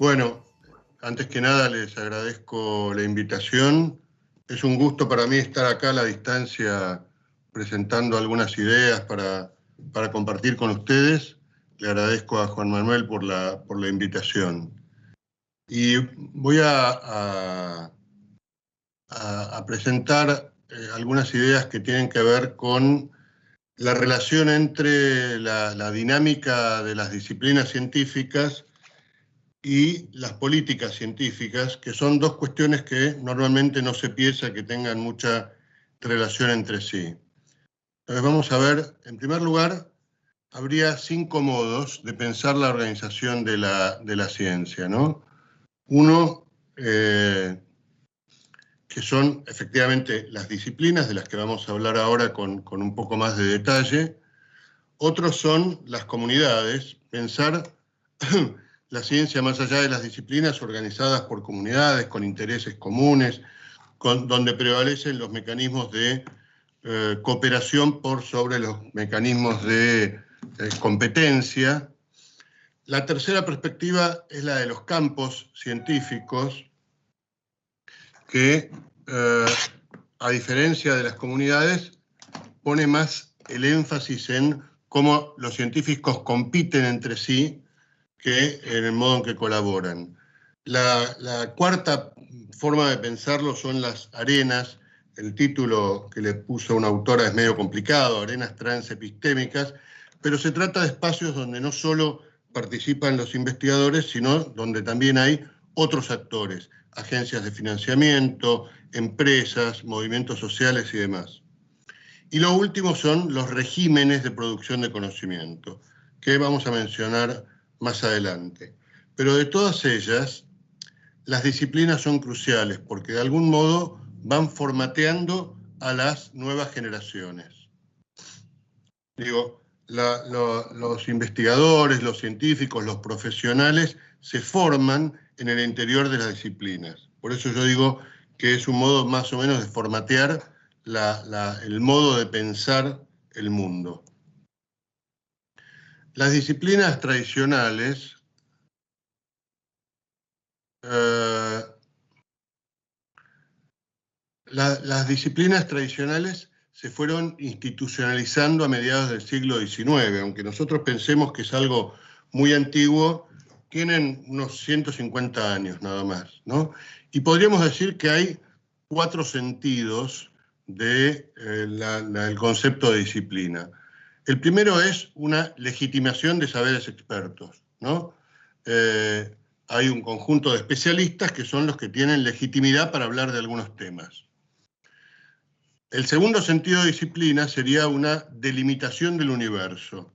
Bueno, antes que nada les agradezco la invitación. Es un gusto para mí estar acá a la distancia presentando algunas ideas para compartir con ustedes. Le agradezco a Juan Manuel por la invitación. Y voy a presentar algunas ideas que tienen que ver con la relación entre la dinámica de las disciplinas científicas y las políticas científicas, que son dos cuestiones que normalmente no se piensa que tengan mucha relación entre sí. Entonces vamos a ver, en primer lugar, habría 5 modos de pensar la organización de la ciencia, ¿no? Uno, que son efectivamente las disciplinas, de las que vamos a hablar ahora con un poco más de detalle. Otros son las comunidades, pensar la ciencia más allá de las disciplinas organizadas por comunidades, con intereses comunes, donde prevalecen los mecanismos de cooperación por sobre los mecanismos de competencia. La tercera perspectiva es la de los campos científicos, que a diferencia de las comunidades, pone más el énfasis en cómo los científicos compiten entre sí que en el modo en que colaboran. La cuarta forma de pensarlo son las arenas. El título que le puso una autora es medio complicado, arenas transepistémicas, pero se trata de espacios donde no solo participan los investigadores, sino donde también hay otros actores, agencias de financiamiento, empresas, movimientos sociales y demás. Y lo último son los regímenes de producción de conocimiento, que vamos a mencionar más adelante. Pero de todas ellas, las disciplinas son cruciales porque de algún modo van formateando a las nuevas generaciones. Digo, los investigadores, los científicos, los profesionales se forman en el interior de las disciplinas. Por eso yo digo que es un modo más o menos de formatear el modo de pensar el mundo. Las disciplinas tradicionales las disciplinas tradicionales se fueron institucionalizando a mediados del siglo XIX, aunque nosotros pensemos que es algo muy antiguo, tienen unos 150 años nada más, ¿no? Y podríamos decir que hay 4 sentidos del concepto de disciplina. El primero es una legitimación de saberes expertos, ¿no? Hay un conjunto de especialistas que son los que tienen legitimidad para hablar de algunos temas. El segundo sentido de disciplina sería una delimitación del universo.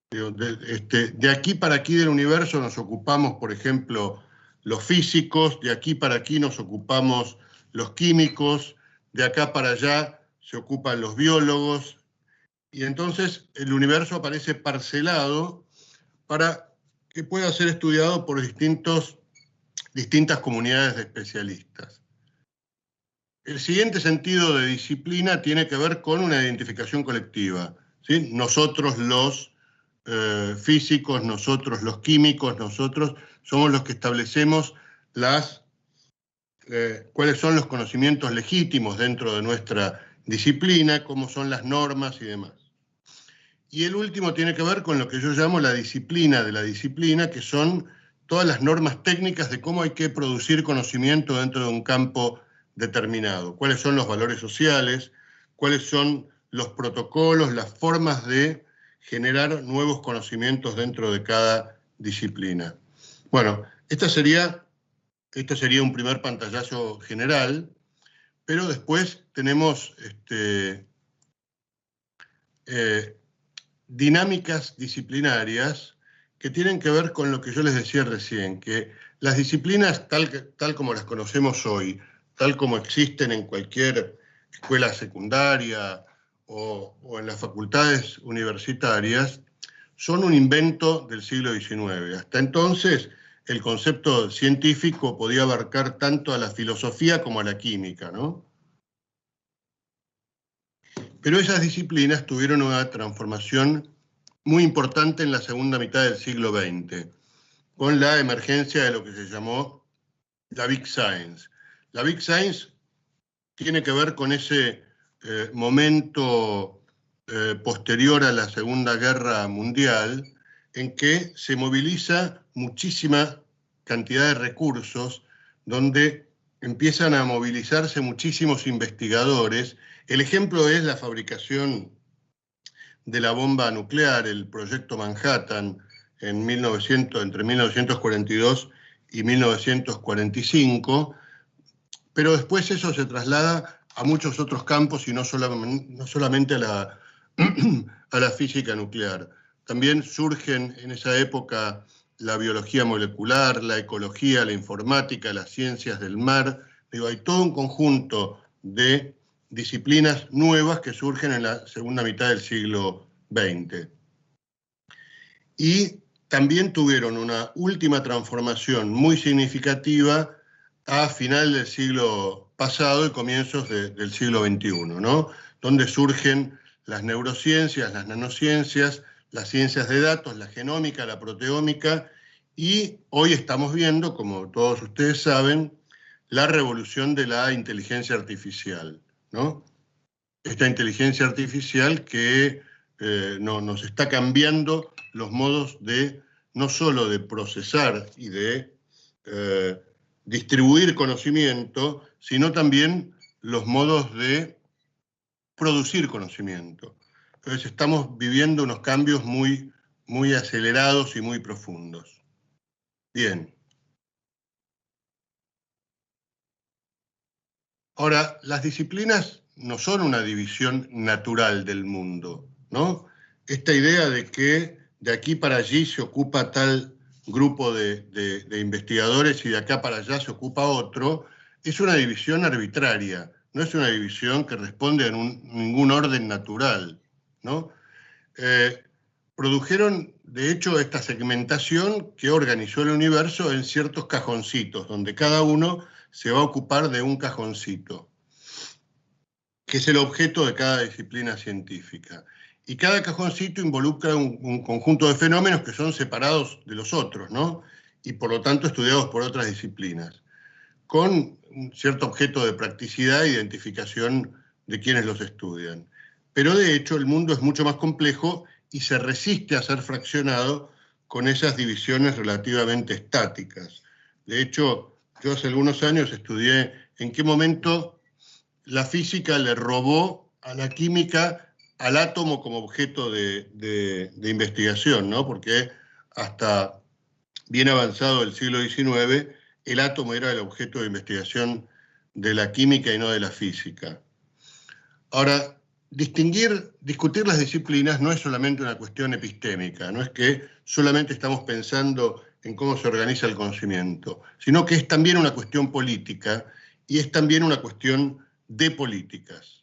De aquí para aquí del universo nos ocupamos, por ejemplo, los físicos, de aquí para aquí nos ocupamos los químicos, de acá para allá se ocupan los biólogos, y entonces el universo aparece parcelado para que pueda ser estudiado por distintas comunidades de especialistas. El siguiente sentido de disciplina tiene que ver con una identificación colectiva, ¿sí? Nosotros los físicos, nosotros los químicos, nosotros somos los que establecemos cuáles son los conocimientos legítimos dentro de nuestra disciplina, cómo son las normas y demás. Y el último tiene que ver con lo que yo llamo la disciplina de la disciplina, que son todas las normas técnicas de cómo hay que producir conocimiento dentro de un campo determinado. Cuáles son los valores sociales, cuáles son los protocolos, las formas de generar nuevos conocimientos dentro de cada disciplina. Bueno, este sería un primer pantallazo general, pero después tenemos dinámicas disciplinarias que tienen que ver con lo que yo les decía recién, que las disciplinas tal como las conocemos hoy, tal como existen en cualquier escuela secundaria o en las facultades universitarias, son un invento del siglo XIX. Hasta entonces, el concepto científico podía abarcar tanto a la filosofía como a la química, ¿no? Pero esas disciplinas tuvieron una transformación muy importante en la segunda mitad del siglo XX, con la emergencia de lo que se llamó la Big Science. La Big Science tiene que ver con ese momento posterior a la Segunda Guerra Mundial, en que se moviliza muchísima cantidad de recursos, donde empiezan a movilizarse muchísimos investigadores. El ejemplo es la fabricación de la bomba nuclear, el proyecto Manhattan, entre 1942 y 1945, pero después eso se traslada a muchos otros campos y no solamente a la física nuclear. También surgen en esa época la biología molecular, la ecología, la informática, las ciencias del mar. Hay todo un conjunto de disciplinas nuevas que surgen en la segunda mitad del siglo XX. Y también tuvieron una última transformación muy significativa a final del siglo pasado y comienzos del siglo XXI, ¿no? Donde surgen las neurociencias, las nanociencias, las ciencias de datos, la genómica, la proteómica, y hoy estamos viendo, como todos ustedes saben, la revolución de la inteligencia artificial, ¿no? Esta inteligencia artificial que nos está cambiando los modos de, no solo de procesar y de distribuir conocimiento, sino también los modos de producir conocimiento. Entonces estamos viviendo unos cambios muy, muy acelerados y muy profundos. Bien. Ahora, las disciplinas no son una división natural del mundo, ¿no? Esta idea de que de aquí para allí se ocupa tal grupo de investigadores y de acá para allá se ocupa otro, es una división arbitraria, no es una división que responde a ningún orden natural, ¿no? Produjeron, de hecho, esta segmentación que organizó el universo en ciertos cajoncitos, donde cada uno se va a ocupar de un cajoncito, que es el objeto de cada disciplina científica. Y cada cajoncito involucra un conjunto de fenómenos que son separados de los otros, ¿no? Y por lo tanto estudiados por otras disciplinas, con un cierto objeto de practicidad e identificación de quienes los estudian. Pero de hecho el mundo es mucho más complejo y se resiste a ser fraccionado con esas divisiones relativamente estáticas. De hecho, yo hace algunos años estudié en qué momento la física le robó a la química al átomo como objeto de investigación, ¿no? Porque hasta bien avanzado el siglo XIX, el átomo era el objeto de investigación de la química y no de la física. Ahora, discutir las disciplinas no es solamente una cuestión epistémica, no es que solamente estamos pensando en cómo se organiza el conocimiento, sino que es también una cuestión política y es también una cuestión de políticas.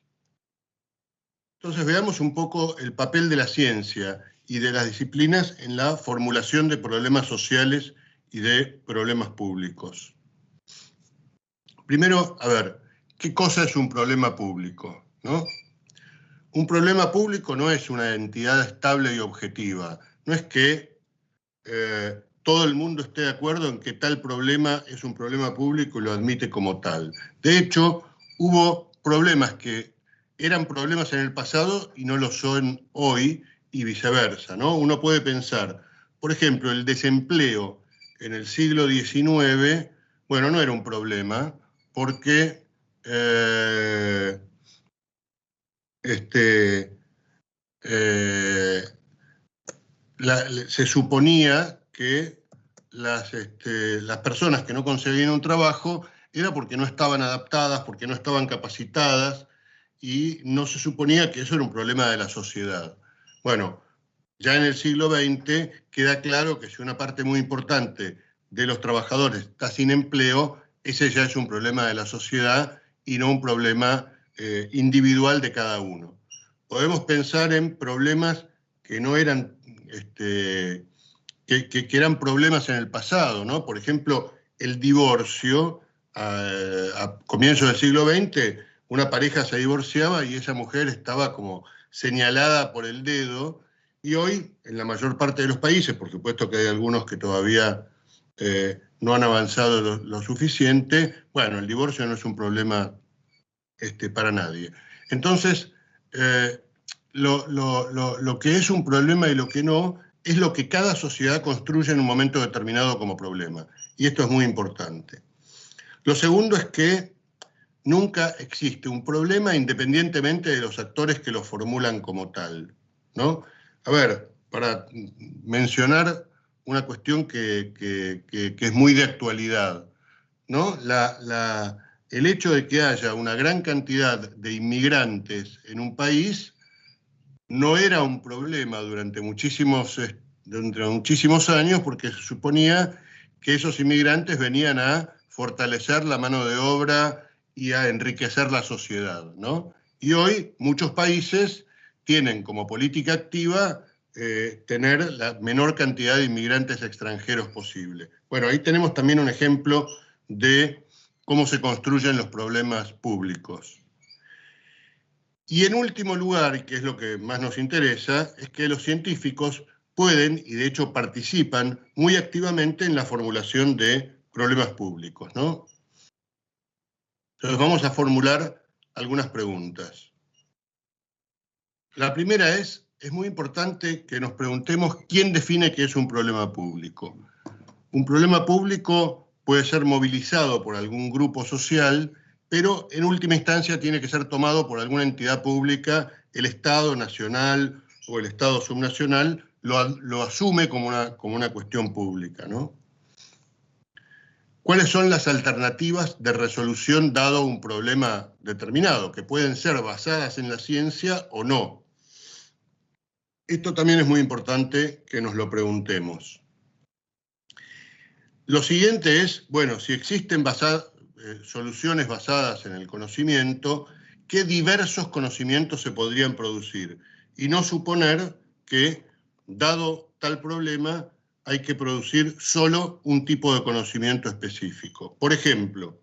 Entonces veamos un poco el papel de la ciencia y de las disciplinas en la formulación de problemas sociales y de problemas públicos. Primero, a ver, ¿qué cosa es un problema público? ¿No? Un problema público no es una entidad estable y objetiva, no es que todo el mundo esté de acuerdo en que tal problema es un problema público y lo admite como tal. De hecho, hubo problemas que eran problemas en el pasado y no lo son hoy y viceversa, ¿no? Uno puede pensar, por ejemplo, el desempleo en el siglo XIX, bueno, no era un problema porque se suponía que las personas que no conseguían un trabajo era porque no estaban adaptadas, porque no estaban capacitadas, y no se suponía que eso era un problema de la sociedad. Bueno, ya en el siglo XX queda claro que si una parte muy importante de los trabajadores está sin empleo, ese ya es un problema de la sociedad y no un problema individual de cada uno. Podemos pensar en problemas que no eran, que eran problemas en el pasado, ¿no? Por ejemplo, el divorcio, a comienzos del siglo XX, una pareja se divorciaba y esa mujer estaba como señalada por el dedo, y hoy, en la mayor parte de los países, por supuesto que hay algunos que todavía no han avanzado lo suficiente. Bueno, el divorcio no es un problema para nadie. Entonces, lo que es un problema y lo que no es lo que cada sociedad construye en un momento determinado como problema. Y esto es muy importante. Lo segundo es que nunca existe un problema independientemente de los actores que lo formulan como tal, ¿no? A ver, para mencionar una cuestión que es muy de actualidad, ¿no? El hecho de que haya una gran cantidad de inmigrantes en un país no era un problema durante muchísimos años, porque se suponía que esos inmigrantes venían a fortalecer la mano de obra y a enriquecer la sociedad, ¿no? Y hoy muchos países tienen como política activa tener la menor cantidad de inmigrantes extranjeros posible. Bueno, ahí tenemos también un ejemplo de cómo se construyen los problemas públicos. Y en último lugar, y que es lo que más nos interesa, es que los científicos pueden, y de hecho participan muy activamente en la formulación de problemas públicos, ¿no? Entonces vamos a formular algunas preguntas. La primera es muy importante que nos preguntemos quién define qué es un problema público. Un problema público puede ser movilizado por algún grupo social, pero en última instancia tiene que ser tomado por alguna entidad pública, el Estado nacional o el Estado subnacional lo asume como una cuestión pública, ¿no? ¿Cuáles son las alternativas de resolución dado un problema determinado, que pueden ser basadas en la ciencia o no? Esto también es muy importante que nos lo preguntemos. Lo siguiente es, bueno, si existen soluciones basadas en el conocimiento, ¿qué diversos conocimientos se podrían producir? Y no suponer que, dado tal problema, hay que producir solo un tipo de conocimiento específico. Por ejemplo,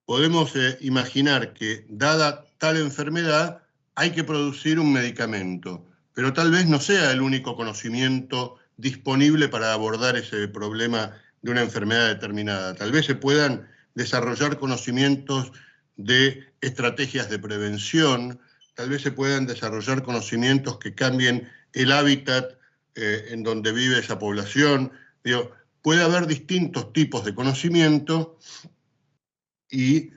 podemos imaginar que, dada tal enfermedad, hay que producir un medicamento, pero tal vez no sea el único conocimiento disponible para abordar ese problema de una enfermedad determinada. Tal vez se puedan desarrollar conocimientos de estrategias de prevención, tal vez se puedan desarrollar conocimientos que cambien el hábitat en donde vive esa población. Digo, puede haber distintos tipos de conocimiento y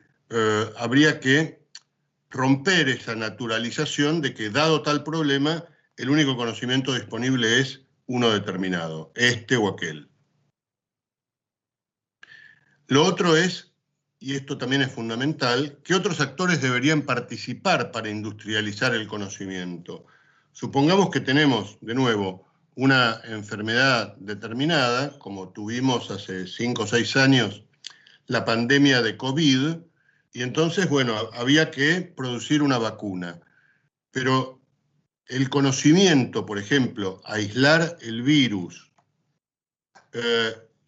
habría que romper esa naturalización de que, dado tal problema, el único conocimiento disponible es uno determinado, este o aquel. Lo otro es, y esto también es fundamental, que otros actores deberían participar para industrializar el conocimiento. Supongamos que tenemos, de nuevo, una enfermedad determinada, como tuvimos hace 5 o 6 años la pandemia de COVID, y entonces, bueno, había que producir una vacuna. Pero el conocimiento, por ejemplo, aislar el virus,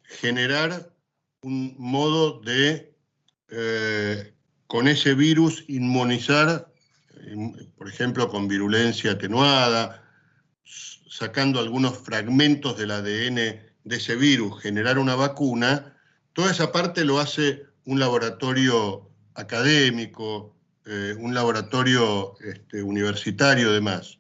generar un modo de, con ese virus, inmunizar, por ejemplo, con virulencia atenuada, sacando algunos fragmentos del ADN de ese virus, generar una vacuna, toda esa parte lo hace un laboratorio académico, un laboratorio universitario, demás.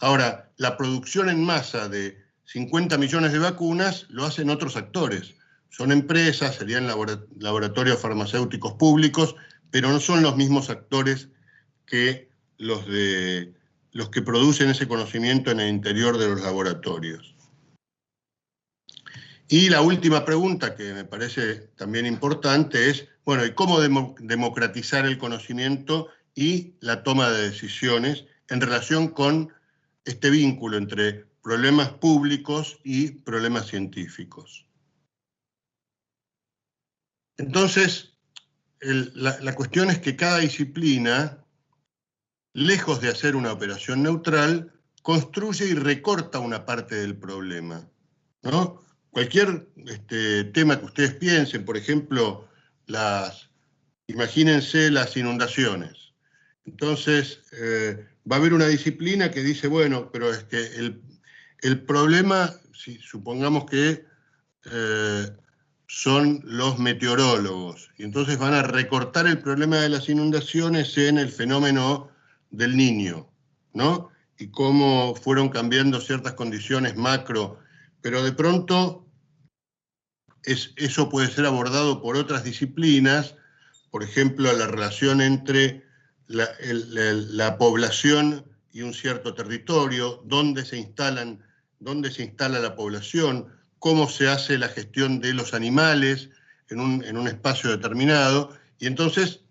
Ahora, la producción en masa de 50 millones de vacunas lo hacen otros actores. Son empresas, serían laboratorios farmacéuticos públicos, pero no son los mismos actores que los que producen ese conocimiento en el interior de los laboratorios. Y la última pregunta, que me parece también importante, es, bueno, ¿y cómo democratizar el conocimiento y la toma de decisiones en relación con este vínculo entre problemas públicos y problemas científicos? Entonces, la cuestión es que cada disciplina, lejos de hacer una operación neutral, construye y recorta una parte del problema, ¿no? Cualquier tema que ustedes piensen, por ejemplo, imagínense las inundaciones. Entonces, va a haber una disciplina que dice, bueno, pero es que el problema, si supongamos que son los meteorólogos. Y entonces van a recortar el problema de las inundaciones en el fenómeno del Niño, ¿no? Y cómo fueron cambiando ciertas condiciones macro, pero de pronto eso puede ser abordado por otras disciplinas, por ejemplo, la relación entre la población y un cierto territorio, dónde se instala la población, cómo se hace la gestión de los animales en un espacio determinado, y entonces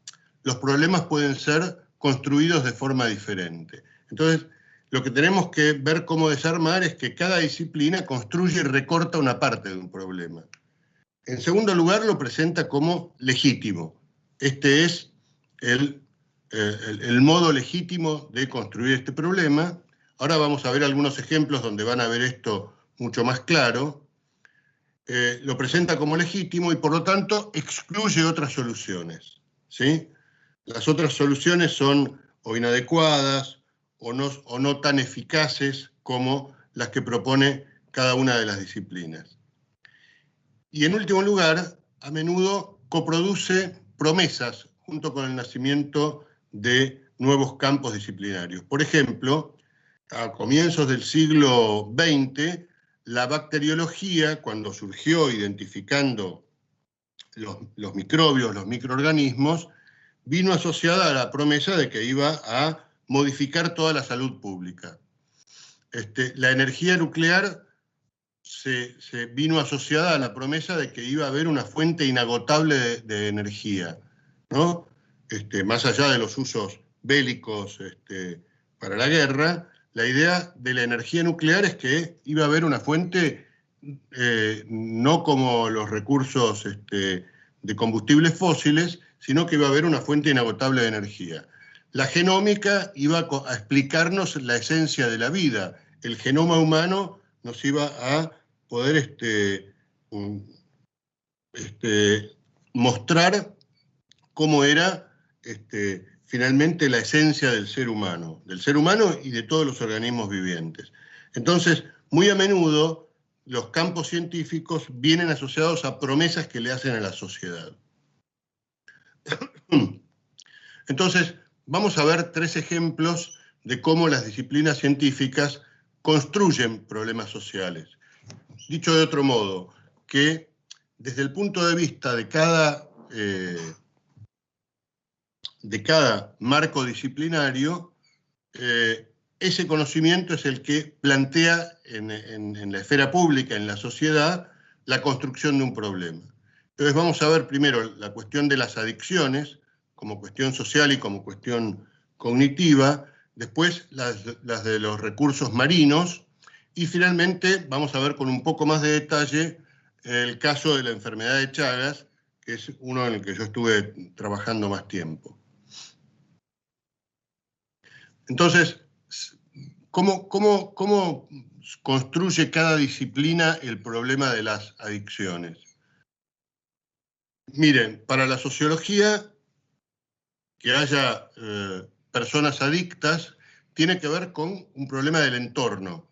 los problemas pueden ser construidos de forma diferente. Entonces, lo que tenemos que ver cómo desarmar es que cada disciplina construye y recorta una parte de un problema. En segundo lugar, lo presenta como legítimo. Este es el modo legítimo de construir este problema. Ahora vamos a ver algunos ejemplos donde van a ver esto mucho más claro. Lo presenta como legítimo y por lo tanto excluye otras soluciones, ¿sí? Las otras soluciones son o inadecuadas o no tan eficaces como las que propone cada una de las disciplinas. Y en último lugar, a menudo coproduce promesas junto con el nacimiento de nuevos campos disciplinarios. Por ejemplo, a comienzos del siglo XX, la bacteriología, cuando surgió identificando los microbios, los microorganismos, vino asociada a la promesa de que iba a modificar toda la salud pública. La energía nuclear se vino asociada a la promesa de que iba a haber una fuente inagotable de energía, ¿no? Más allá de los usos bélicos para la guerra, la idea de la energía nuclear es que iba a haber una fuente no como los recursos de combustibles fósiles, sino que iba a haber una fuente inagotable de energía. La genómica iba a explicarnos la esencia de la vida. El genoma humano nos iba a poder mostrar cómo era finalmente la esencia del ser humano y de todos los organismos vivientes. Entonces, muy a menudo, los campos científicos vienen asociados a promesas que le hacen a la sociedad. Entonces, vamos a ver 3 ejemplos de cómo las disciplinas científicas construyen problemas sociales. Dicho de otro modo, que desde el punto de vista de cada marco disciplinario, ese conocimiento es el que plantea en la esfera pública, en la sociedad, la construcción de un problema. Entonces vamos a ver primero la cuestión de las adicciones, como cuestión social y como cuestión cognitiva, después las de los recursos marinos, y finalmente vamos a ver con un poco más de detalle el caso de la enfermedad de Chagas, que es uno en el que yo estuve trabajando más tiempo. Entonces, ¿cómo construye cada disciplina el problema de las adicciones? Miren, para la sociología, que haya personas adictas tiene que ver con un problema del entorno,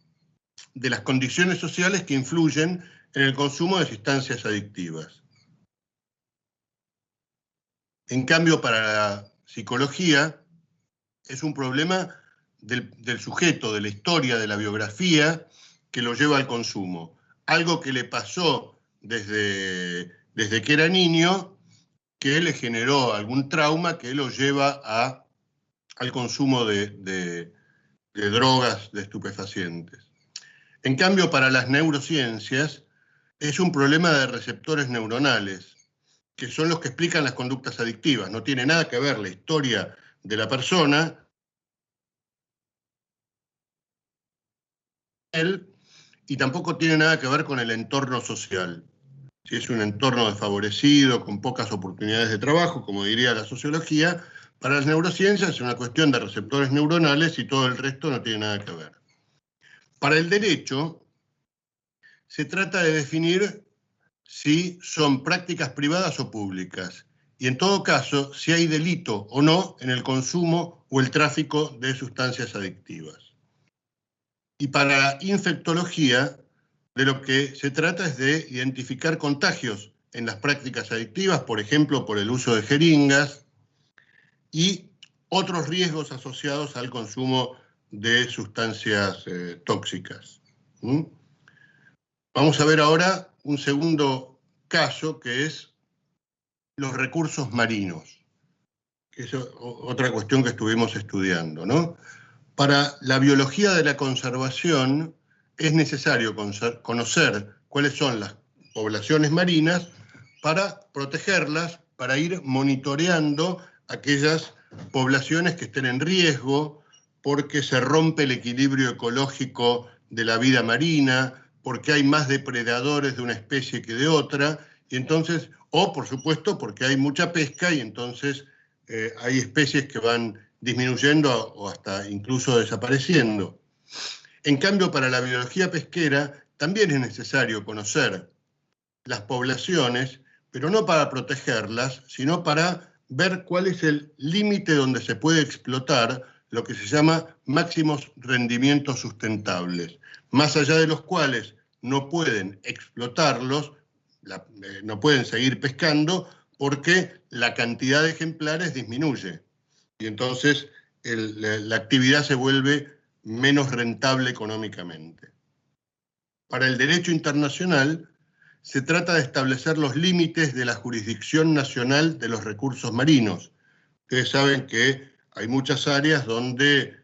de las condiciones sociales que influyen en el consumo de sustancias adictivas. En cambio, para la psicología, es un problema del sujeto, de la historia, de la biografía, que lo lleva al consumo. Algo que le pasó desde que era niño, que le generó algún trauma que lo lleva al consumo de drogas, de estupefacientes. En cambio, para las neurociencias, es un problema de receptores neuronales, que son los que explican las conductas adictivas. No tiene nada que ver la historia de la persona y tampoco tiene nada que ver con el entorno social. Si es un entorno desfavorecido, con pocas oportunidades de trabajo, como diría la sociología, para las neurociencias es una cuestión de receptores neuronales y todo el resto no tiene nada que ver. Para el derecho, se trata de definir si son prácticas privadas o públicas, y en todo caso, si hay delito o no en el consumo o el tráfico de sustancias adictivas. Y para la infectología, De lo que se trata es de identificar contagios en las prácticas adictivas, por ejemplo, por el uso de jeringas y otros riesgos asociados al consumo de sustancias tóxicas. Vamos a ver ahora un segundo caso, que es los recursos marinos, que es otra cuestión que estuvimos estudiando, ¿no? Para la biología de la conservación es necesario conocer cuáles son las poblaciones marinas para protegerlas, para ir monitoreando aquellas poblaciones que estén en riesgo, porque se rompe el equilibrio ecológico de la vida marina, porque hay más depredadores de una especie que de otra, y entonces, o por supuesto porque hay mucha pesca y entonces hay especies que van disminuyendo o hasta incluso desapareciendo. En cambio, para la biología pesquera también es necesario conocer las poblaciones, pero no para protegerlas, sino para ver cuál es el límite donde se puede explotar lo que se llama máximos rendimientos sustentables, más allá de los cuales no pueden explotarlos, no pueden seguir pescando porque la cantidad de ejemplares disminuye. Y entonces la actividad se vuelve menos rentable económicamente. Para el derecho internacional, se trata de establecer los límites de la jurisdicción nacional de los recursos marinos. Ustedes saben que hay muchas áreas donde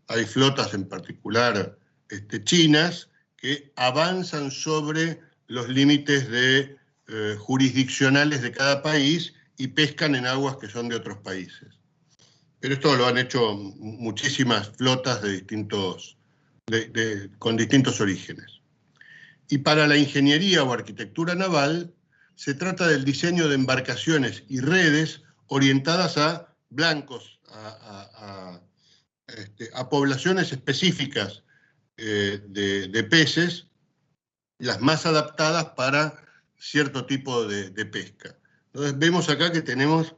hay flotas, en particular chinas, que avanzan sobre los límites jurisdiccionales de cada país y pescan en aguas que son de otros países. Pero esto lo han hecho muchísimas flotas con distintos orígenes. Y para la ingeniería o arquitectura naval, se trata del diseño de embarcaciones y redes orientadas a blancos, a poblaciones específicas de peces, las más adaptadas para cierto tipo de pesca. Entonces vemos acá que tenemos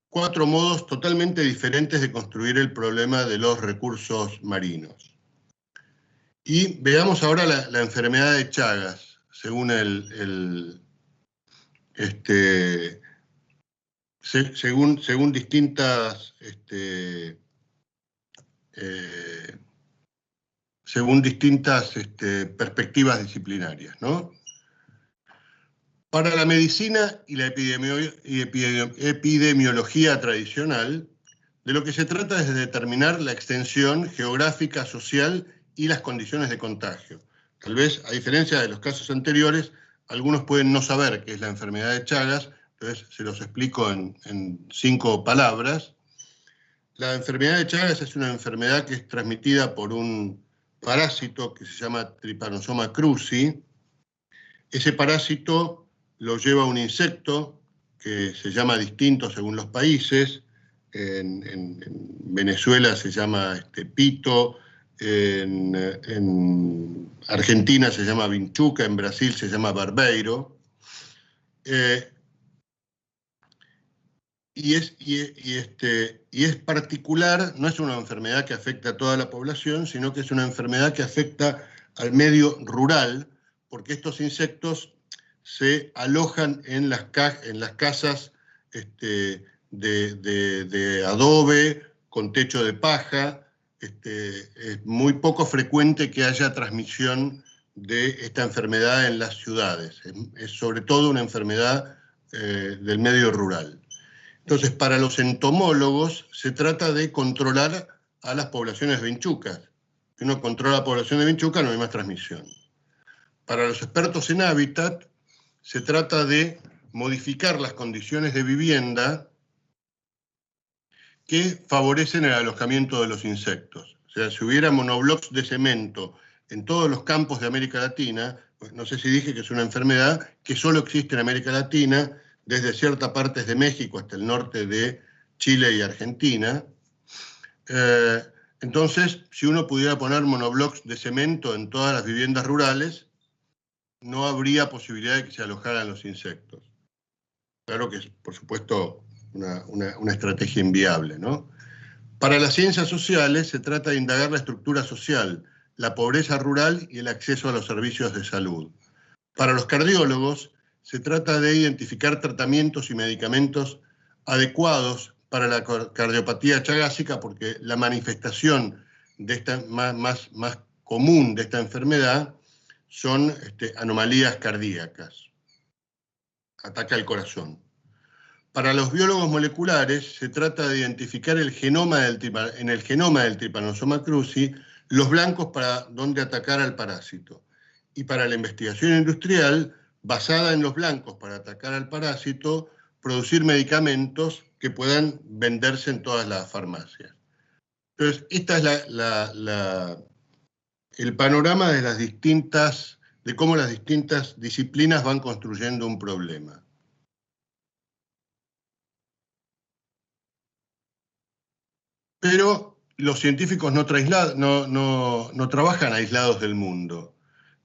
4 modos totalmente diferentes de construir el problema de los recursos marinos. Y veamos ahora la enfermedad de Chagas, según según distintas perspectivas disciplinarias, ¿no? Para la medicina y la epidemiología tradicional, de lo que se trata es de determinar la extensión geográfica, social y las condiciones de contagio. Tal vez, a diferencia de los casos anteriores, algunos pueden no saber qué es la enfermedad de Chagas, entonces se los explico en 5 palabras. La enfermedad de Chagas es una enfermedad que es transmitida por un parásito que se llama Trypanosoma cruzi. Ese parásito lo lleva un insecto que se llama distinto según los países. En Venezuela se llama pito, en Argentina se llama vinchuca, en Brasil se llama barbeiro. Y es particular, no es una enfermedad que afecta a toda la población, sino que es una enfermedad que afecta al medio rural, porque estos insectos se alojan en las casas de adobe, con techo de paja. Es muy poco frecuente que haya transmisión de esta enfermedad en las ciudades. Es sobre todo una enfermedad del medio rural. Entonces, para los entomólogos se trata de controlar a las poblaciones vinchucas. Si uno controla la población de vinchuca, no hay más transmisión. Para los expertos en hábitat, se trata de modificar las condiciones de vivienda que favorecen el alojamiento de los insectos. O sea, si hubiera monoblocks de cemento en todos los campos de América Latina, pues no sé si dije que es una enfermedad que solo existe en América Latina, desde ciertas partes de México hasta el norte de Chile y Argentina. Entonces, si uno pudiera poner monoblocks de cemento en todas las viviendas rurales, no habría posibilidad de que se alojaran los insectos. Claro que es, por supuesto, una estrategia inviable, ¿no? Para las ciencias sociales se trata de indagar la estructura social la pobreza rural y el acceso a los servicios de salud. Para los cardiólogos, se trata de identificar tratamientos y medicamentos adecuados para la cardiopatía chagásica, porque la manifestación de esta, más común de esta enfermedad son anomalías cardíacas. Ataca el corazón. Para los biólogos moleculares, se trata de identificar en el genoma del Trypanosoma cruzi los blancos para donde atacar al parásito. Y para la investigación industrial, basada en los blancos para atacar al parásito, producir medicamentos que puedan venderse en todas las farmacias. Entonces, esta es el panorama de cómo las distintas disciplinas van construyendo un problema. Pero los científicos no trabajan aislados del mundo.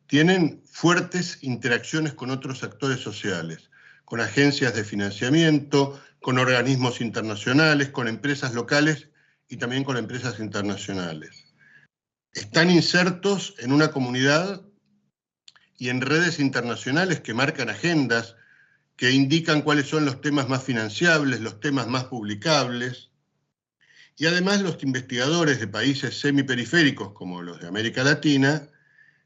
Tienen fuertes interacciones con otros actores sociales, con agencias de financiamiento, con organismos internacionales, con empresas locales y también con empresas internacionales. Están insertos en una comunidad y en redes internacionales que marcan agendas, que indican cuáles son los temas más financiables, los temas más publicables. Y además los investigadores de países semiperiféricos, como los de América Latina,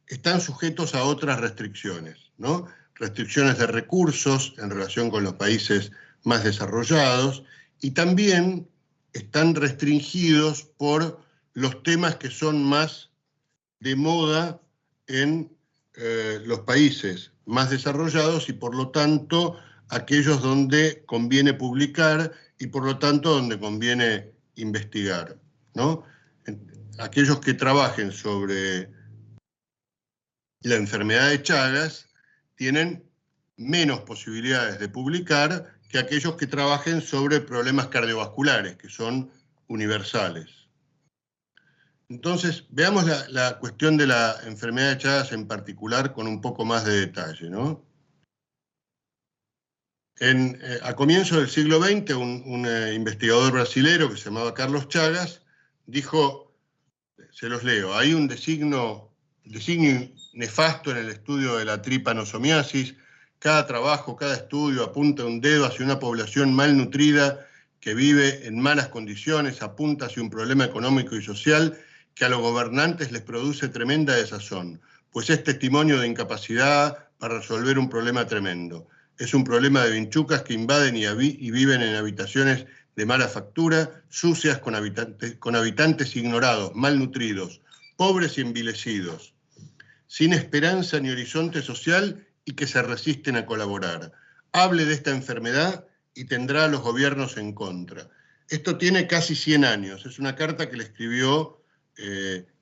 están sujetos a otras restricciones, ¿no? Restricciones de recursos en relación con los países más desarrollados, y también están restringidos por los temas que son más de moda en los países más desarrollados y por lo tanto aquellos donde conviene publicar y por lo tanto donde conviene investigar, ¿no? Aquellos que trabajen sobre la enfermedad de Chagas tienen menos posibilidades de publicar que aquellos que trabajen sobre problemas cardiovasculares, que son universales. Entonces, veamos la cuestión de la enfermedad de Chagas en particular con un poco más de detalle, ¿no? A comienzos del siglo XX, un investigador brasilero que se llamaba Carlos Chagas dijo, se los leo, hay un designio nefasto en el estudio de la tripanosomiasis. Cada trabajo, cada estudio apunta un dedo hacia una población malnutrida que vive en malas condiciones, apunta hacia un problema económico y social que a los gobernantes les produce tremenda desazón, pues es testimonio de incapacidad para resolver un problema tremendo. Es un problema de vinchucas que invaden y viven en habitaciones de mala factura, sucias, con habitantes ignorados, malnutridos, pobres y envilecidos, sin esperanza ni horizonte social y que se resisten a colaborar. Hable de esta enfermedad y tendrá a los gobiernos en contra. Esto tiene casi 100 años. Es una carta que le escribió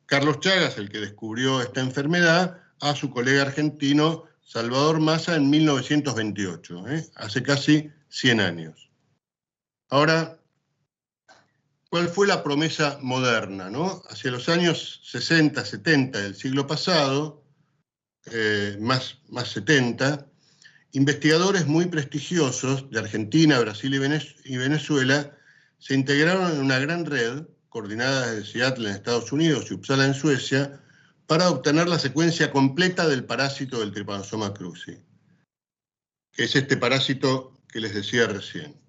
Carlos Chagas, el que descubrió esta enfermedad, a su colega argentino Salvador Massa en 1928, hace casi 100 años. Ahora, ¿cuál fue la promesa moderna, ¿no? Hacia los años 60, 70 del siglo pasado, más 70, investigadores muy prestigiosos de Argentina, Brasil y Venezuela se integraron en una gran red, coordinada desde Seattle en Estados Unidos y Uppsala en Suecia, para obtener la secuencia completa del parásito del Trypanosoma cruzi, que es este parásito que les decía recién.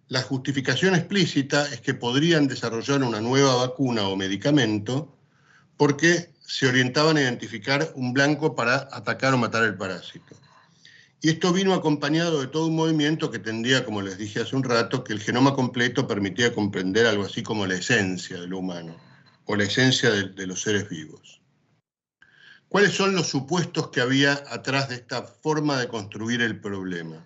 La justificación explícita es que podrían desarrollar una nueva vacuna o medicamento porque se orientaban a identificar un blanco para atacar o matar el parásito. Y esto vino acompañado de todo un movimiento que tendía, como les dije hace un rato, que el genoma completo permitía comprender algo así como la esencia de lo humano, o la esencia de los seres vivos. ¿Cuáles son los supuestos que había atrás de esta forma de construir el problema?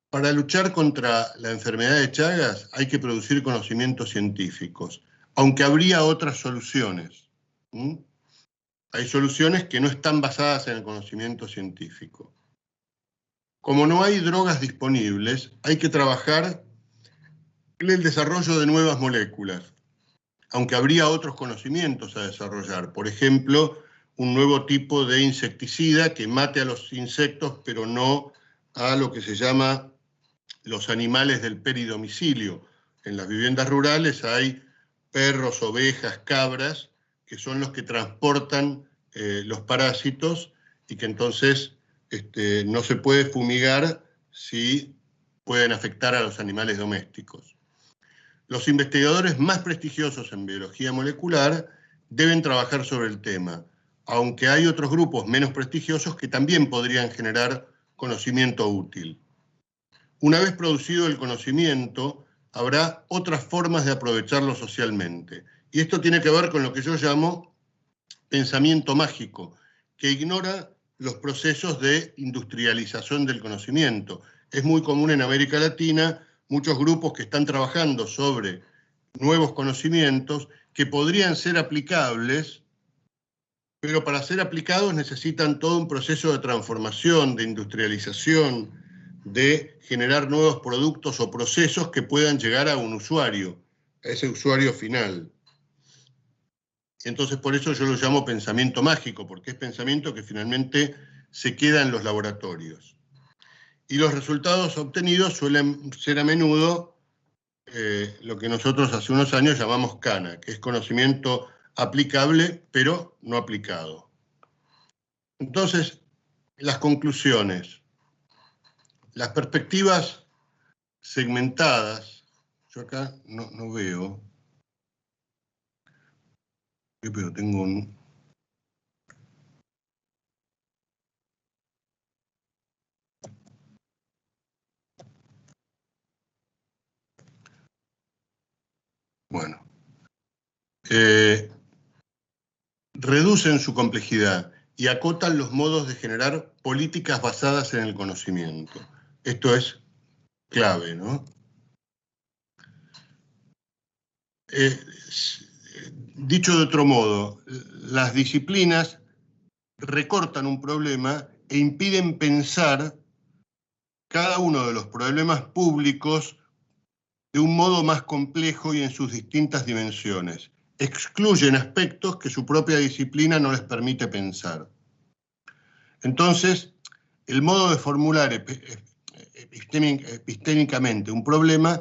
Para luchar contra la enfermedad de Chagas hay que producir conocimientos científicos, aunque habría otras soluciones. Hay soluciones que no están basadas en el conocimiento científico. Como no hay drogas disponibles, hay que trabajar en el desarrollo de nuevas moléculas, aunque habría otros conocimientos a desarrollar. Por ejemplo, un nuevo tipo de insecticida que mate a los insectos, pero no a lo que se llama los animales del peridomicilio. En las viviendas rurales hay perros, ovejas, cabras, que son los que transportan los parásitos y que entonces no se puede fumigar si pueden afectar a los animales domésticos. Los investigadores más prestigiosos en biología molecular deben trabajar sobre el tema, aunque hay otros grupos menos prestigiosos que también podrían generar conocimiento útil. Una vez producido el conocimiento, habrá otras formas de aprovecharlo socialmente. Y esto tiene que ver con lo que yo llamo pensamiento mágico, que ignora los procesos de industrialización del conocimiento. Es muy común en América Latina muchos grupos que están trabajando sobre nuevos conocimientos que podrían ser aplicables, pero para ser aplicados necesitan todo un proceso de transformación, de industrialización, de generar nuevos productos o procesos que puedan llegar a un usuario, a ese usuario final. Entonces, por eso yo lo llamo pensamiento mágico, porque es pensamiento que finalmente se queda en los laboratorios. Y los resultados obtenidos suelen ser a menudo lo que nosotros hace unos años llamamos CANA, que es conocimiento aplicable, pero no aplicado. Entonces, las conclusiones. Las perspectivas segmentadas, yo acá no veo, pero tengo un... Bueno. Reducen su complejidad y acotan los modos de generar políticas basadas en el conocimiento. Esto es clave, ¿no? Dicho de otro modo, las disciplinas recortan un problema e impiden pensar cada uno de los problemas públicos de un modo más complejo y en sus distintas dimensiones. Excluyen aspectos que su propia disciplina no les permite pensar. Entonces, el modo de formular epistémicamente un problema,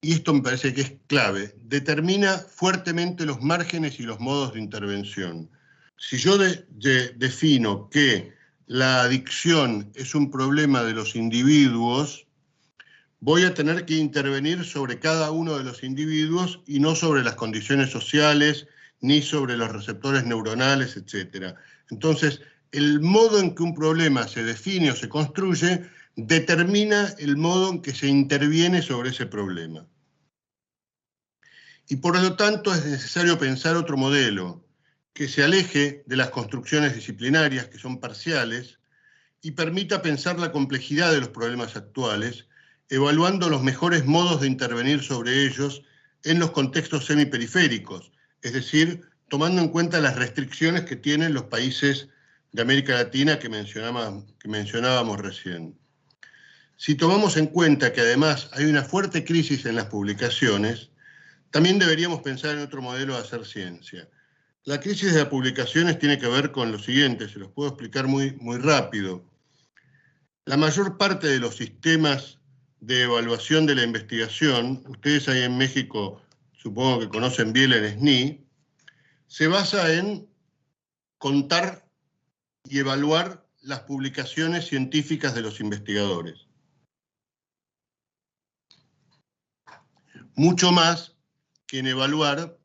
y esto me parece que es clave, determina fuertemente los márgenes y los modos de intervención. Si yo defino que la adicción es un problema de los individuos, voy a tener que intervenir sobre cada uno de los individuos y no sobre las condiciones sociales, ni sobre los receptores neuronales, etc. Entonces, el modo en que un problema se define o se construye determina el modo en que se interviene sobre ese problema. Y por lo tanto es necesario pensar otro modelo que se aleje de las construcciones disciplinarias, que son parciales, y permita pensar la complejidad de los problemas actuales, evaluando los mejores modos de intervenir sobre ellos en los contextos semiperiféricos, es decir, tomando en cuenta las restricciones que tienen los países de América Latina que mencionábamos recién. Si tomamos en cuenta que además hay una fuerte crisis en las publicaciones, también deberíamos pensar en otro modelo de hacer ciencia. La crisis de las publicaciones tiene que ver con lo siguiente, se los puedo explicar muy rápido. La mayor parte de los sistemas de evaluación de la investigación, ustedes ahí en México supongo que conocen bien el SNI, se basa en contar y evaluar las publicaciones científicas de los investigadores. Mucho más que en evaluar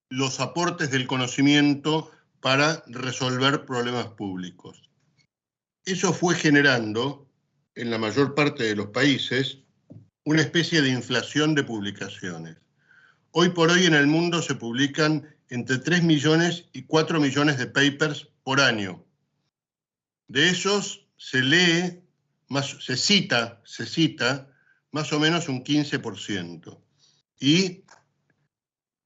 los aportes del conocimiento para resolver problemas públicos. Eso fue generando, en la mayor parte de los países, una especie de inflación de publicaciones. Hoy por hoy en el mundo se publican entre 3 millones y 4 millones de papers por año. De esos se cita más o menos un 15%. Y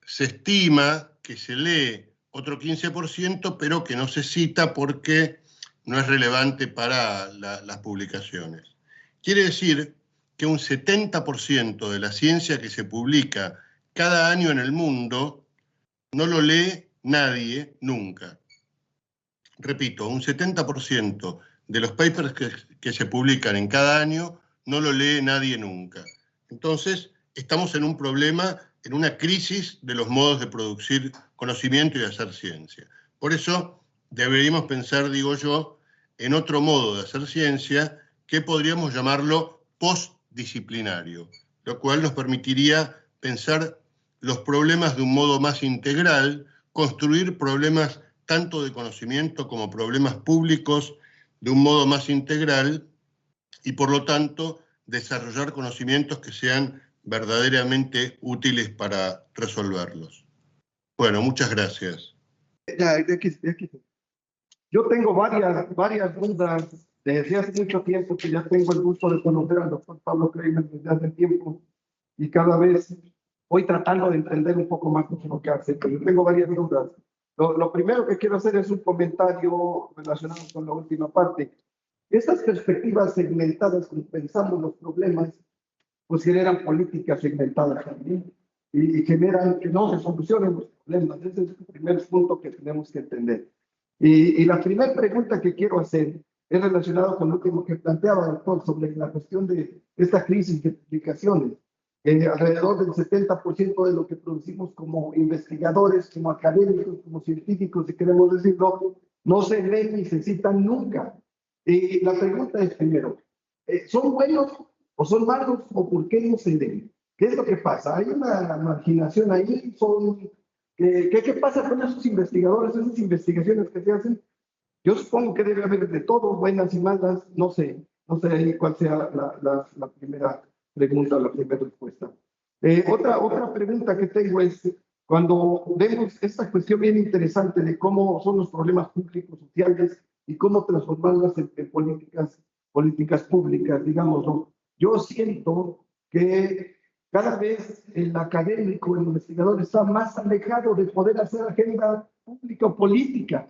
se estima que se lee otro 15%, pero que no se cita porque no es relevante para las publicaciones. Quiere decir que un 70% de la ciencia que se publica cada año en el mundo no lo lee nadie nunca. Repito, un 70% de los papers que se publican en cada año no lo lee nadie nunca. Entonces, estamos en un problema, en una crisis de los modos de producir conocimiento y de hacer ciencia. Por eso deberíamos pensar, digo yo, en otro modo de hacer ciencia que podríamos llamarlo postdisciplinario, lo cual nos permitiría pensar los problemas de un modo más integral, construir problemas tanto de conocimiento como problemas públicos de un modo más integral y, por lo tanto, desarrollar conocimientos que sean verdaderamente útiles para resolverlos. Bueno, muchas gracias. De aquí. Yo tengo varias dudas desde hace mucho tiempo, que ya tengo el gusto de conocer al doctor Pablo Kreimer desde hace tiempo, y cada vez voy tratando de entender un poco más lo que hace, pero yo tengo varias dudas. Lo primero que quiero hacer es un comentario relacionado con la última parte. Estas perspectivas segmentadas, como pensamos los problemas, pues generan políticas segmentadas también, y generan que no se solucionen los problemas. Ese es el primer punto que tenemos que entender. Y la primera pregunta que quiero hacer es relacionada con lo que planteaba, doctor, sobre la cuestión de esta crisis de publicaciones. Alrededor del 70% de lo que producimos como investigadores, como académicos, como científicos, si queremos decirlo, no se lee ni se citan nunca. Y la pregunta es, primero, ¿son buenos o son malos o por qué no se leen? ¿Qué es lo que pasa? Hay una marginación ahí, ¿qué pasa con esos investigadores, esas investigaciones que se hacen? Yo supongo que debe haber de todo, buenas y malas, no sé cuál sea la primera pregunta, la primera respuesta. Otra pregunta que tengo es, cuando vemos esta cuestión bien interesante de cómo son los problemas públicos, sociales, y cómo transformarlas en políticas públicas, digámoslo, yo siento que cada vez el académico, el investigador, está más alejado de poder hacer agenda pública o política.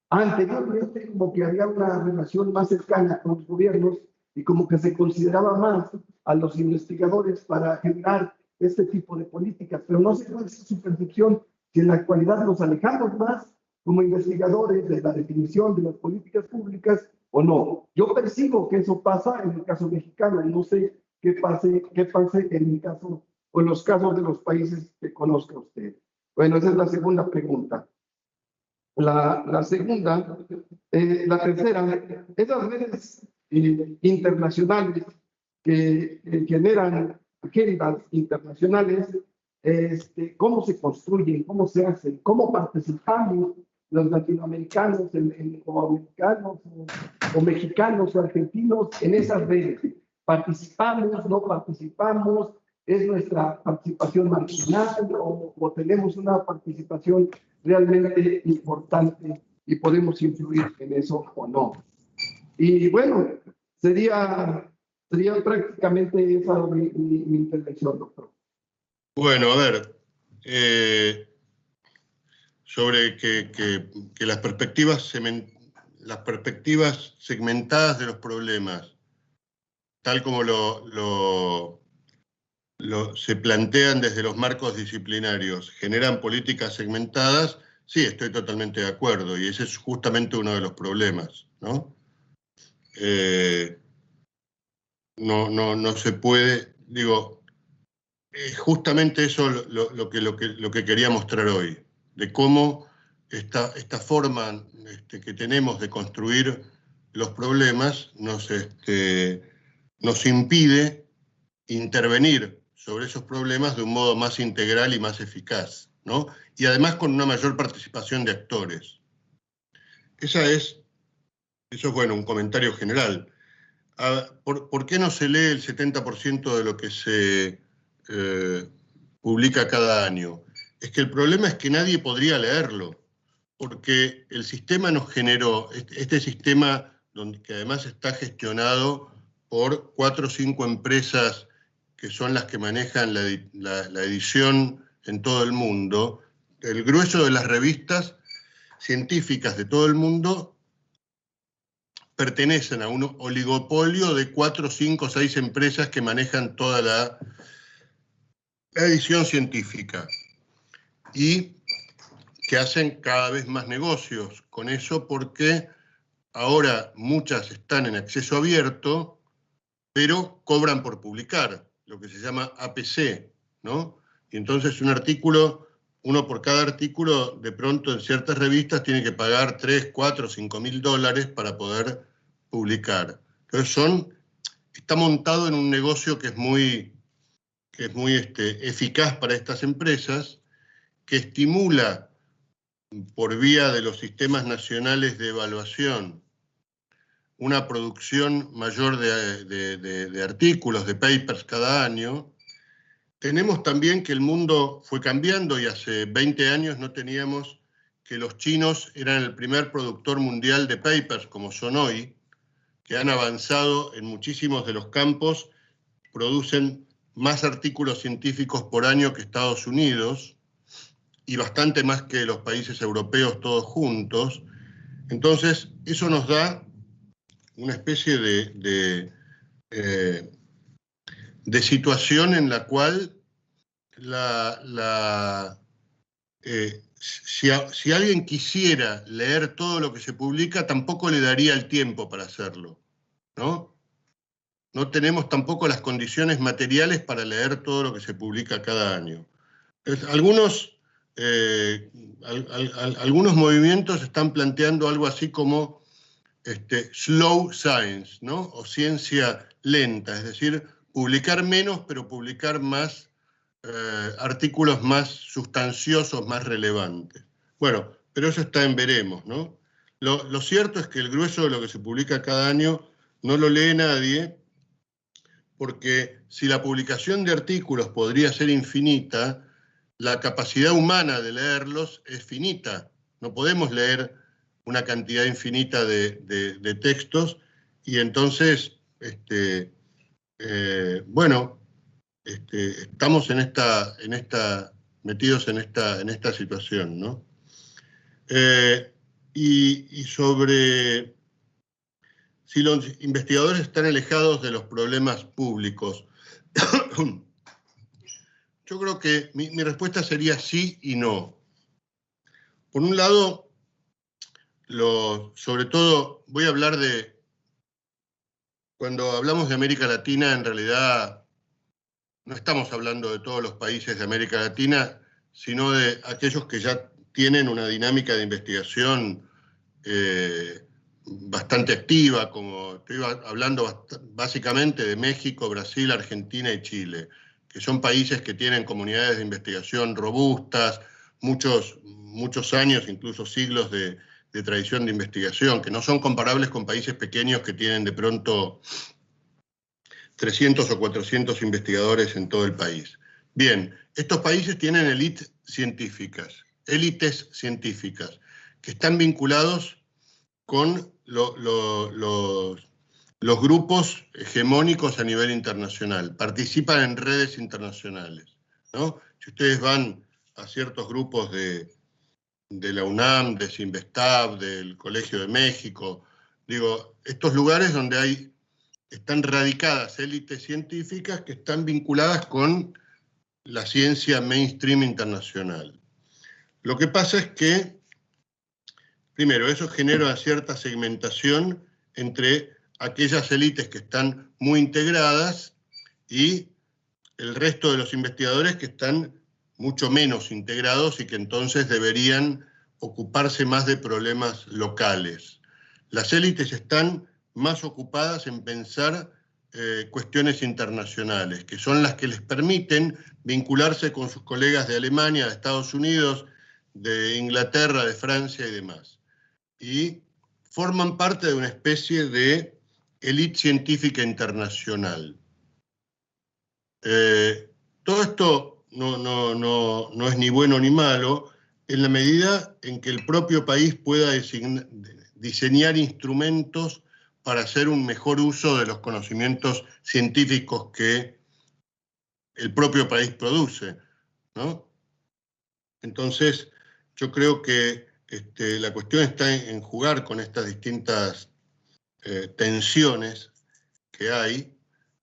Anteriormente, como que había una relación más cercana con los gobiernos y como que se consideraba más a los investigadores para generar este tipo de políticas, pero no sé cuál es su percepción, si en la actualidad nos alejamos más como investigadores de la definición de las políticas públicas o no. Yo percibo que eso pasa en el caso mexicano, y no sé qué pase en mi caso o en los casos de los países que conozca usted. Bueno, esa es la segunda pregunta. La segunda, la tercera, esas redes internacionales que generan agendas internacionales, cómo se construyen, cómo se hacen, cómo participamos los latinoamericanos, o americanos, o mexicanos, o argentinos en esas redes. ¿Participamos, no participamos? ¿Es nuestra participación marginal o tenemos una participación realmente importante y podemos influir en eso o no? Y bueno, sería prácticamente esa mi intervención, doctor. Bueno, a ver, sobre que las perspectivas segmentadas de los problemas, tal como se plantean desde los marcos disciplinarios, generan políticas segmentadas, sí, estoy totalmente de acuerdo, y ese es justamente uno de los problemas, ¿no? No se puede, digo, justamente eso lo que quería mostrar hoy, de cómo esta forma que tenemos de construir los problemas nos impide intervenir sobre esos problemas de un modo más integral y más eficaz, ¿no? Y además con una mayor participación de actores. Eso es, bueno, un comentario general. ¿Por qué no se lee el 70% de lo que se publica cada año? Es que el problema es que nadie podría leerlo, porque el sistema nos generó, este sistema que además está gestionado por 4 o 5 empresas que son las que manejan la edición en todo el mundo. El grueso de las revistas científicas de todo el mundo pertenecen a un oligopolio de 4, 5, 6 empresas que manejan toda la edición científica y que hacen cada vez más negocios con eso, porque ahora muchas están en acceso abierto, pero cobran por publicar, lo que se llama APC, ¿no? Y entonces un artículo uno por cada artículo, de pronto en ciertas revistas tiene que pagar 3, 4, 5 mil dólares para poder publicar. Entonces está montado en un negocio que es muy eficaz para estas empresas, que estimula por vía de los sistemas nacionales de evaluación una producción mayor de artículos, de papers cada año. Tenemos también que el mundo fue cambiando y hace 20 años no teníamos que los chinos eran el primer productor mundial de papers como son hoy, que han avanzado en muchísimos de los campos, producen más artículos científicos por año que Estados Unidos y bastante más que los países europeos todos juntos. Entonces, eso nos da una especie de situación en la cual si alguien quisiera leer todo lo que se publica, tampoco le daría el tiempo para hacerlo, ¿no? No tenemos tampoco las condiciones materiales para leer todo lo que se publica cada año. Algunos movimientos están planteando algo así como slow science, ¿no? O ciencia lenta, es decir, publicar menos, pero publicar más artículos más sustanciosos, más relevantes. Bueno, pero eso está en veremos, ¿no? Lo cierto es que el grueso de lo que se publica cada año no lo lee nadie, porque si la publicación de artículos podría ser infinita, la capacidad humana de leerlos es finita. No podemos leer una cantidad infinita de textos, y entonces, estamos metidos en esta situación, ¿no? Y sobre si los investigadores están alejados de los problemas públicos. Yo creo que mi respuesta sería sí y no. Por un lado, sobre todo, voy a hablar cuando hablamos de América Latina, en realidad no estamos hablando de todos los países de América Latina, sino de aquellos que ya tienen una dinámica de investigación bastante activa, como estoy hablando básicamente de México, Brasil, Argentina y Chile, que son países que tienen comunidades de investigación robustas, muchos años, incluso siglos de tradición de investigación, que no son comparables con países pequeños que tienen de pronto 300 o 400 investigadores en todo el país. Bien, estos países tienen élites científicas, que están vinculados con los grupos hegemónicos a nivel internacional, participan en redes internacionales, ¿no? Si ustedes van a ciertos grupos de la UNAM, de Cinvestav, del Colegio de México, digo, estos lugares donde están radicadas élites científicas que están vinculadas con la ciencia mainstream internacional. Lo que pasa es que, primero, eso genera cierta segmentación entre aquellas élites que están muy integradas y el resto de los investigadores que están mucho menos integrados y que entonces deberían ocuparse más de problemas locales. Las élites están más ocupadas en pensar cuestiones internacionales, que son las que les permiten vincularse con sus colegas de Alemania, de Estados Unidos, de Inglaterra, de Francia y demás. Y forman parte de una especie de élite científica internacional. Todo esto no es ni bueno ni malo, en la medida en que el propio país pueda diseñar instrumentos para hacer un mejor uso de los conocimientos científicos que el propio país produce, ¿no? Entonces, yo creo que la cuestión está en jugar con estas distintas tensiones que hay.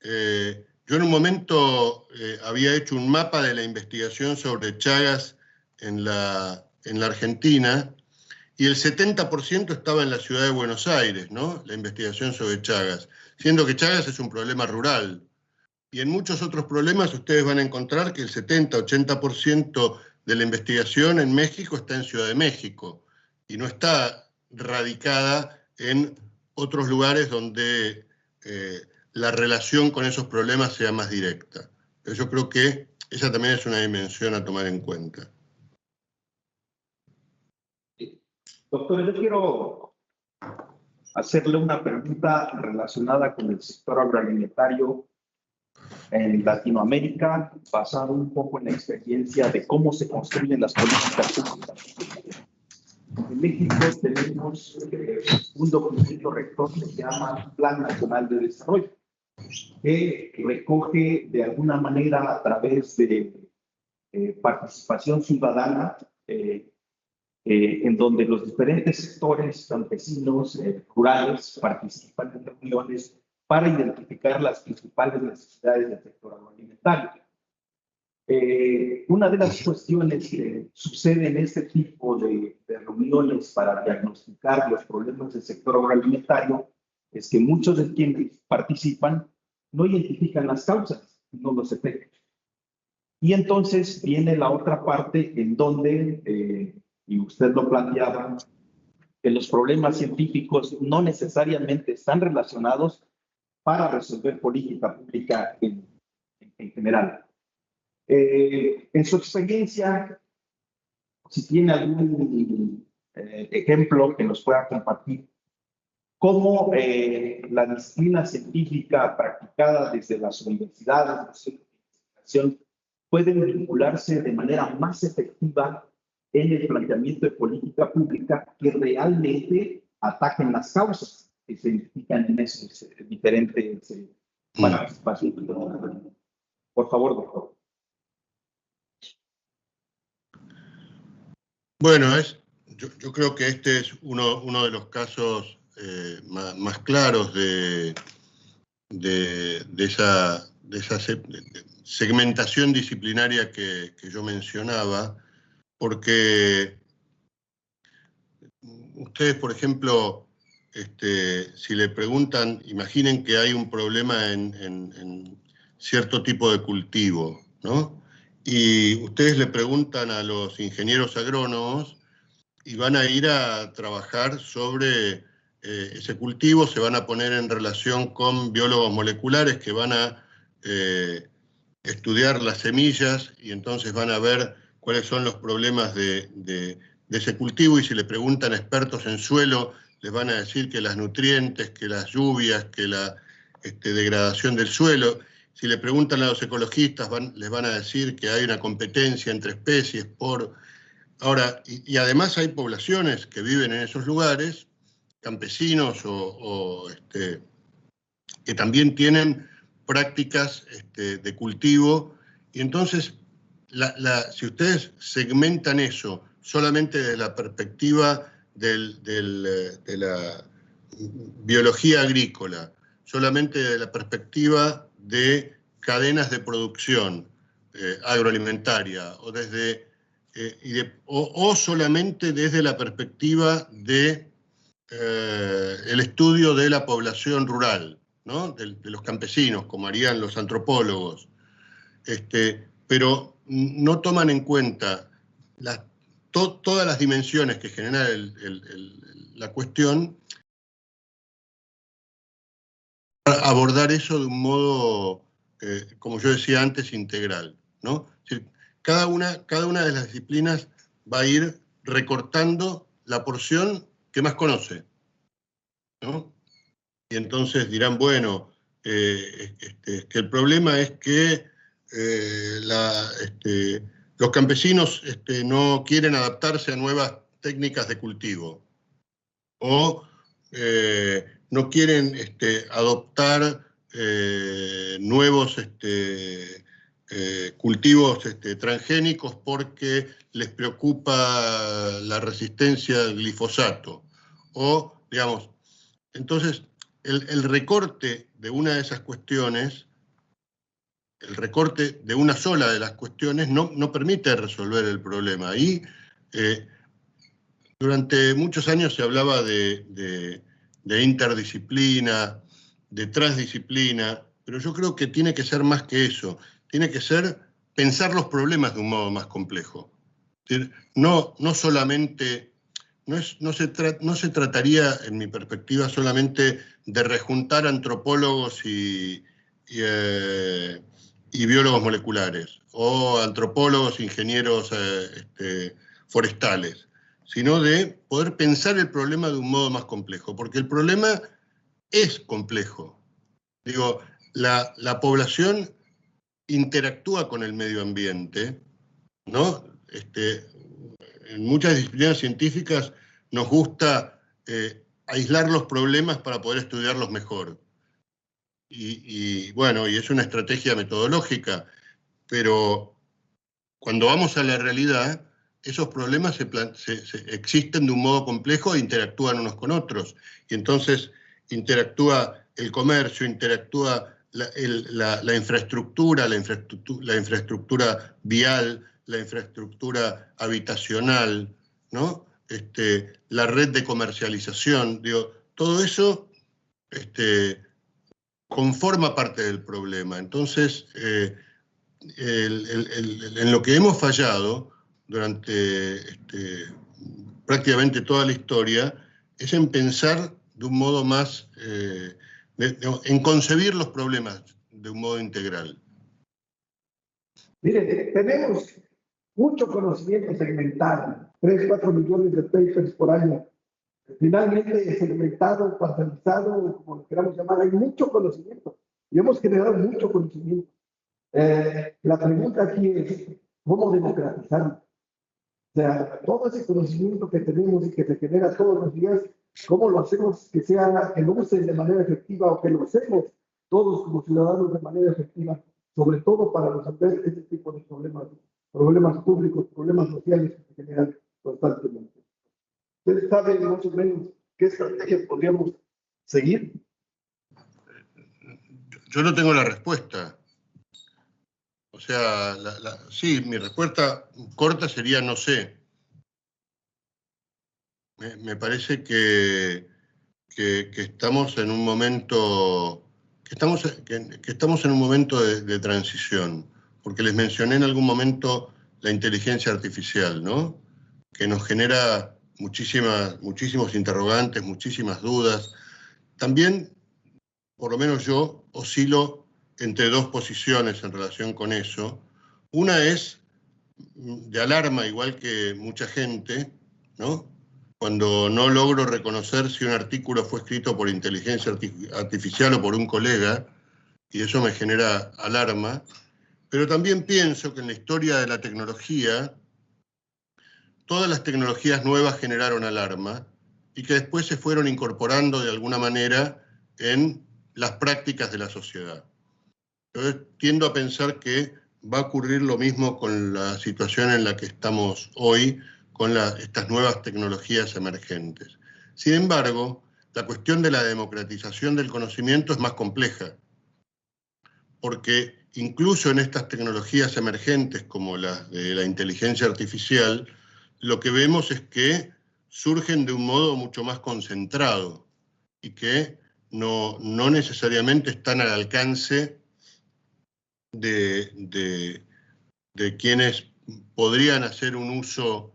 Yo en un momento había hecho un mapa de la investigación sobre Chagas en la Argentina, y el 70% estaba en la ciudad de Buenos Aires, ¿no? La investigación sobre Chagas, siendo que Chagas es un problema rural. Y en muchos otros problemas ustedes van a encontrar que el 70-80% de la investigación en México está en Ciudad de México y no está radicada en otros lugares donde la relación con esos problemas sea más directa. Pero yo creo que esa también es una dimensión a tomar en cuenta. Doctor, yo quiero hacerle una pregunta relacionada con el sector agroalimentario en Latinoamérica, basado un poco en la experiencia de cómo se construyen las políticas públicas. En México tenemos un documento rector que se llama Plan Nacional de Desarrollo, que recoge de alguna manera a través de participación ciudadana, en donde los diferentes sectores campesinos, rurales, participan en reuniones para identificar las principales necesidades del sector agroalimentario. Una de las cuestiones que sucede en este tipo de reuniones para diagnosticar los problemas del sector agroalimentario es que muchos de quienes participan no identifican las causas, no los efectos. Y entonces viene la otra parte en donde, y usted lo planteaba, que los problemas científicos no necesariamente están relacionados para resolver política pública en general. En su experiencia, si tiene algún ejemplo que nos pueda compartir, cómo la disciplina científica practicada desde las universidades, los centros de investigación, pueden vincularse de manera más efectiva en el planteamiento de política pública que realmente ataquen las causas que se identifican en esos diferentes participaciones. Por favor, doctor. Bueno, yo creo que este es uno de los casos más claros de esa segmentación disciplinaria que yo mencionaba, porque ustedes, por ejemplo, si le preguntan, imaginen que hay un problema en cierto tipo de cultivo, ¿no? Y ustedes le preguntan a los ingenieros agrónomos y van a ir a trabajar sobre ese cultivo, se van a poner en relación con biólogos moleculares que van a estudiar las semillas y entonces van a ver cuáles son los problemas de ese cultivo, y si le preguntan a expertos en suelo, les van a decir que las nutrientes, que las lluvias, que la degradación del suelo. Si le preguntan a los ecologistas, les van a decir que hay una competencia entre especies por... Ahora, y además hay poblaciones que viven en esos lugares, campesinos que también tienen prácticas de cultivo, y entonces, si ustedes segmentan eso solamente desde la perspectiva de la biología agrícola, solamente desde la perspectiva de cadenas de producción agroalimentaria, o solamente desde la perspectiva de el estudio de la población rural, ¿no? de los campesinos, como harían los antropólogos, pero no toman en cuenta todas las dimensiones que genera la cuestión, para abordar eso de un modo, como yo decía antes, integral, ¿no? Es decir, cada una de las disciplinas va a ir recortando la porción que más conoce, ¿no? Y entonces dirán, bueno, que el problema es que los campesinos no quieren adaptarse a nuevas técnicas de cultivo, o no quieren adoptar nuevos cultivos transgénicos porque les preocupa la resistencia al glifosato. O, digamos, entonces, el recorte de una de esas cuestiones, el recorte de una sola de las cuestiones, no permite resolver el problema. Y durante muchos años se hablaba de interdisciplina, de transdisciplina, pero yo creo que tiene que ser más que eso. Tiene que ser pensar los problemas de un modo más complejo, No solamente, no se trataría, en mi perspectiva, solamente de rejuntar antropólogos y biólogos moleculares, o antropólogos, ingenieros forestales, sino de poder pensar el problema de un modo más complejo, porque el problema es complejo. Digo, la población interactúa con el medio ambiente, ¿no? En muchas disciplinas científicas nos gusta aislar los problemas para poder estudiarlos mejor. Bueno, y es una estrategia metodológica, pero cuando vamos a la realidad, esos problemas existen de un modo complejo e interactúan unos con otros. Y entonces interactúa el comercio, interactúa la infraestructura, la infraestructura vial, la infraestructura habitacional, ¿no? La red de comercialización, digo, todo eso conforma parte del problema. Entonces, en lo que hemos fallado durante prácticamente toda la historia es en pensar de un modo más, en concebir los problemas de un modo integral. Mire, tenemos mucho conocimiento segmentado, 3, 4 millones de papers por año. Finalmente, segmentado, cuartalizado, como lo queramos llamar, hay mucho conocimiento y hemos generado mucho conocimiento. La pregunta aquí es, ¿cómo democratizarlo? O sea, todo ese conocimiento que tenemos y que se genera todos los días, ¿cómo lo hacemos que lo usen de manera efectiva o que lo usemos todos como ciudadanos de manera efectiva, sobre todo para resolver este tipo de problemas públicos, problemas sociales que se generan constantemente? ¿Ustedes saben más o menos qué estrategias podríamos seguir? Yo no tengo la respuesta. O sea, sí, mi respuesta corta sería no sé. Me parece que estamos en un momento, que estamos en un momento de transición, porque les mencioné en algún momento la inteligencia artificial, ¿no? Que nos genera muchísimos interrogantes, muchísimas dudas. También, por lo menos yo, oscilo entre dos posiciones en relación con eso. Una es de alarma, igual que mucha gente, ¿no? Cuando no logro reconocer si un artículo fue escrito por inteligencia artificial o por un colega, y eso me genera alarma. Pero también pienso que en la historia de la tecnología, todas las tecnologías nuevas generaron alarma y que después se fueron incorporando de alguna manera en las prácticas de la sociedad. Entonces, tiendo a pensar que va a ocurrir lo mismo con la situación en la que estamos hoy, con estas nuevas tecnologías emergentes. Sin embargo, la cuestión de la democratización del conocimiento es más compleja, porque incluso en estas tecnologías emergentes como las de la inteligencia artificial, lo que vemos es que surgen de un modo mucho más concentrado y que no necesariamente están al alcance de quienes podrían hacer un uso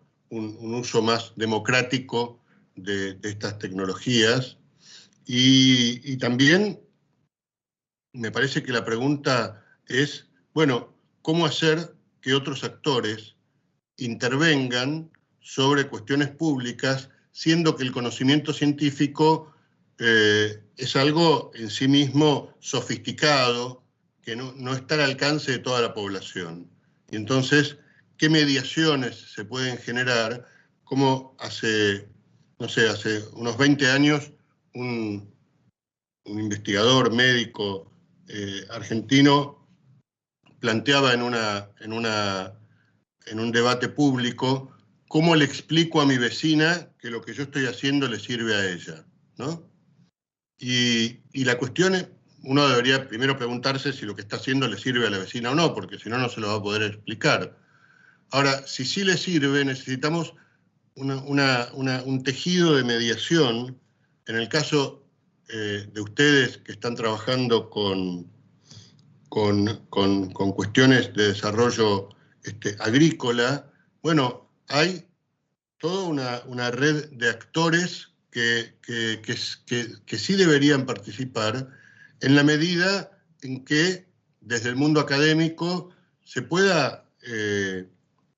más democrático de estas tecnologías. Y también me parece que la pregunta es, bueno, ¿cómo hacer que otros actores intervengan sobre cuestiones públicas, siendo que el conocimiento científico es algo en sí mismo sofisticado, que no está al alcance de toda la población? Y entonces, ¿qué mediaciones se pueden generar? Como hace unos 20 años, un investigador médico argentino planteaba en un debate público, ¿cómo le explico a mi vecina que lo que yo estoy haciendo le sirve a ella? ¿No? Y la cuestión es, uno debería primero preguntarse si lo que está haciendo le sirve a la vecina o no, porque si no, no se lo va a poder explicar. Ahora, si sí le sirve, necesitamos un tejido de mediación. En el caso de ustedes que están trabajando con cuestiones de desarrollo agrícola, bueno, hay toda una red de actores que sí deberían participar en la medida en que desde el mundo académico se pueda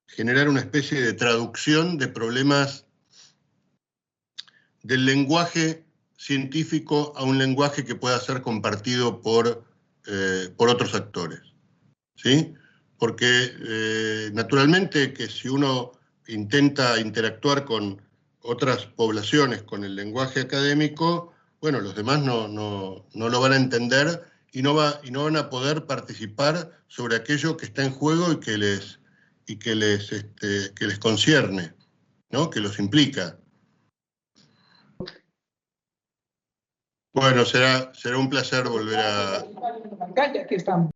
generar una especie de traducción de problemas del lenguaje científico a un lenguaje que pueda ser compartido por otros actores, ¿sí? Porque naturalmente que si uno intenta interactuar con otras poblaciones con el lenguaje académico, bueno, los demás no lo van a entender y no van a poder participar sobre aquello que está en juego y que les concierne, ¿no? Que los implica. Bueno, será un placer volver a...